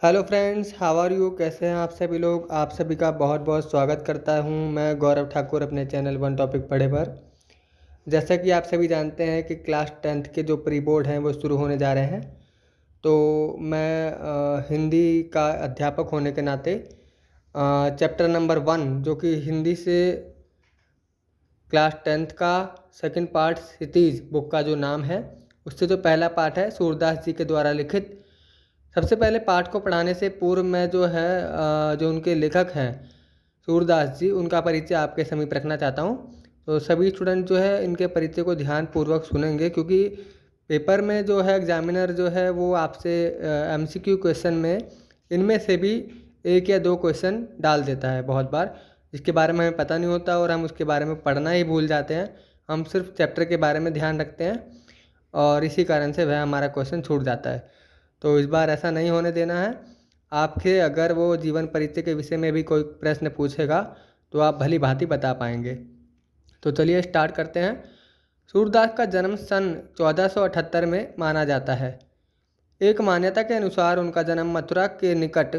Hello friends, how are you? कैसे हैं आप सभी लोग? आप सभी का बहुत बहुत स्वागत करता हूं मैं गौरव ठाकुर अपने चैनल वन टॉपिक पढ़े पर। जैसा कि आप सभी जानते हैं कि क्लास 10th के जो प्री बोर्ड हैं वो शुरू होने जा रहे हैं। तो मैं हिंदी का अध्यापक होने के नाते चैप्टर नंबर 1 जो कि हिंदी से क्लास 10th का सेकंड पार्ट क्षितिज बुक का जो नाम है, उससे जो पहला पार्ट है सूरदास जी के द्वारा लिखित। सबसे पहले पाठ को पढ़ाने से पूर्व मैं जो है जो उनके लेखक हैं सूरदास जी, उनका परिचय आपके समीप रखना चाहता हूँ। तो सभी स्टूडेंट जो है इनके परिचय को ध्यानपूर्वक सुनेंगे, क्योंकि पेपर में जो है एग्जामिनर जो है वो आपसे एमसीक्यू क्वेश्चन में इनमें से भी एक या दो क्वेश्चन डाल देता है बहुत बार, जिसके बारे में हमें पता नहीं होता और हम उसके बारे में पढ़ना ही भूल जाते हैं। हम सिर्फ चैप्टर के बारे में ध्यान रखते हैं और इसी कारण से वह हमारा क्वेश्चन छूट जाता है। तो इस बार ऐसा नहीं होने देना है। आपके अगर वो जीवन परिचय के विषय में भी कोई प्रश्न पूछेगा तो आप भली भांति बता पाएंगे। तो चलिए स्टार्ट करते हैं। सूरदास का जन्म सन 1478 में माना जाता है। एक मान्यता के अनुसार उनका जन्म मथुरा के निकट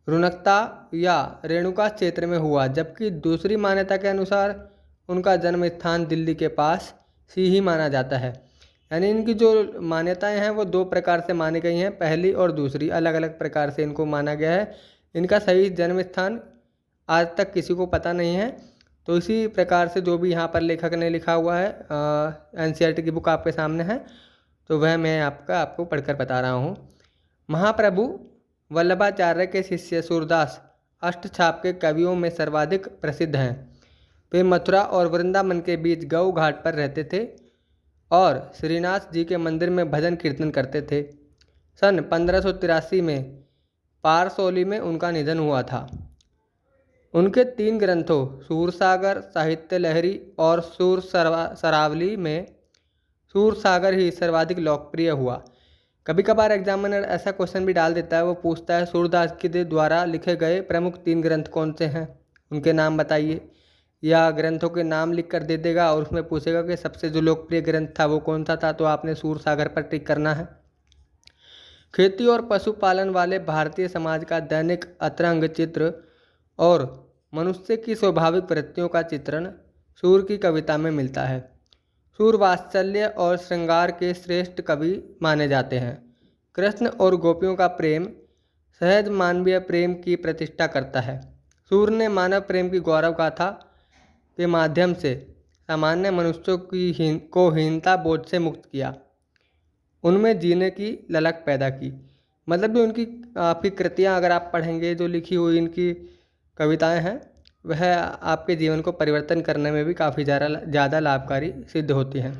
रुनकता या रेणुका क्षेत्र में हुआ, जबकि दूसरी मान्यता के अनुसार उनका जन्म स्थान दिल्ली के पास सीही माना जाता है। यानी इनकी जो मान्यताएं हैं वो दो प्रकार से मानी गई हैं, पहली और दूसरी अलग अलग प्रकार से इनको माना गया है। इनका सही जन्म स्थान आज तक किसी को पता नहीं है। तो इसी प्रकार से जो भी यहाँ पर लेखक ने लिखा हुआ है, एनसीईआरटी की बुक आपके सामने है, तो वह मैं आपको पढ़कर बता रहा हूँ। महाप्रभु वल्लभाचार्य के शिष्य सूरदास अष्टछाप के कवियों में सर्वाधिक प्रसिद्ध हैं। वे मथुरा और वृंदावन के बीच गऊ घाट पर रहते थे और श्रीनाथ जी के मंदिर में भजन कीर्तन करते थे। सन 1583 में पारसौली में उनका निधन हुआ था। उनके 3 ग्रंथों सूरसागर, साहित्य लहरी और सरावली में सूरसागर ही सर्वाधिक लोकप्रिय हुआ। कभी कभार एग्जामिनर ऐसा क्वेश्चन भी डाल देता है, वो पूछता है सूरदास के द्वारा लिखे गए प्रमुख 3 ग्रंथ कौन से हैं, उनके नाम बताइए। या ग्रंथों के नाम लिख कर दे देगा और उसमें पूछेगा कि सबसे जो लोकप्रिय ग्रंथ था वो कौन सा था, तो आपने सूरसागर पर टिक करना है। खेती और पशुपालन वाले भारतीय समाज का दैनिक अतरंग चित्र और मनुष्य की स्वाभाविक वृत्तियों का चित्रण सूर की कविता में मिलता है। सूर वात्सल्य और श्रृंगार के श्रेष्ठ कवि माने जाते हैं। कृष्ण और गोपियों का प्रेम सहज मानवीय प्रेम की प्रतिष्ठा करता है। सूर ने मानव प्रेम की गौरव गाथा के माध्यम से सामान्य मनुष्यों को हीनता बोझ से मुक्त किया, उनमें जीने की ललक पैदा की। मतलब भी उनकी आपकी कृतियाँ अगर आप पढ़ेंगे, जो लिखी हुई इनकी कविताएं हैं, वह आपके जीवन को परिवर्तन करने में भी काफ़ी ज़्यादा लाभकारी सिद्ध होती हैं।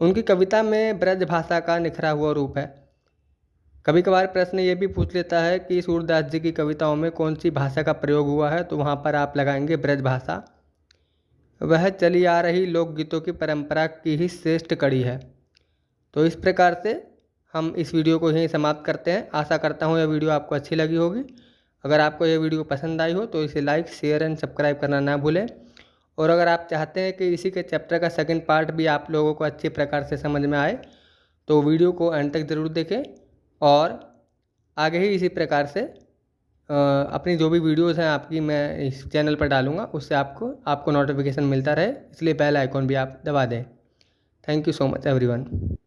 उनकी कविता में ब्रज भाषा का निखरा हुआ रूप है। कभी कभार प्रश्न ये भी पूछ लेता है कि सूरदास जी की कविताओं में कौन सी भाषा का प्रयोग हुआ है, तो वहाँ पर आप लगाएंगे ब्रज भाषा। वह चली आ रही लोकगीतों की परंपरा की ही श्रेष्ठ कड़ी है। तो इस प्रकार से हम इस वीडियो को यहीं समाप्त करते हैं। आशा करता हूँ यह वीडियो आपको अच्छी लगी होगी। अगर आपको यह वीडियो पसंद आई हो तो इसे लाइक, शेयर एंड सब्सक्राइब करना ना भूलें। और अगर आप चाहते हैं कि इसी के चैप्टर का सेकंड पार्ट भी आप लोगों को अच्छे प्रकार से समझ में आए, तो वीडियो को एंड तक ज़रूर देखें। और आगे ही इसी प्रकार से अपनी जो भी वीडियोज़ हैं आपकी मैं इस चैनल पर डालूँगा, उससे आपको नोटिफिकेशन मिलता रहे, इसलिए बेल आइकॉन भी आप दबा दें। Thank you so much everyone.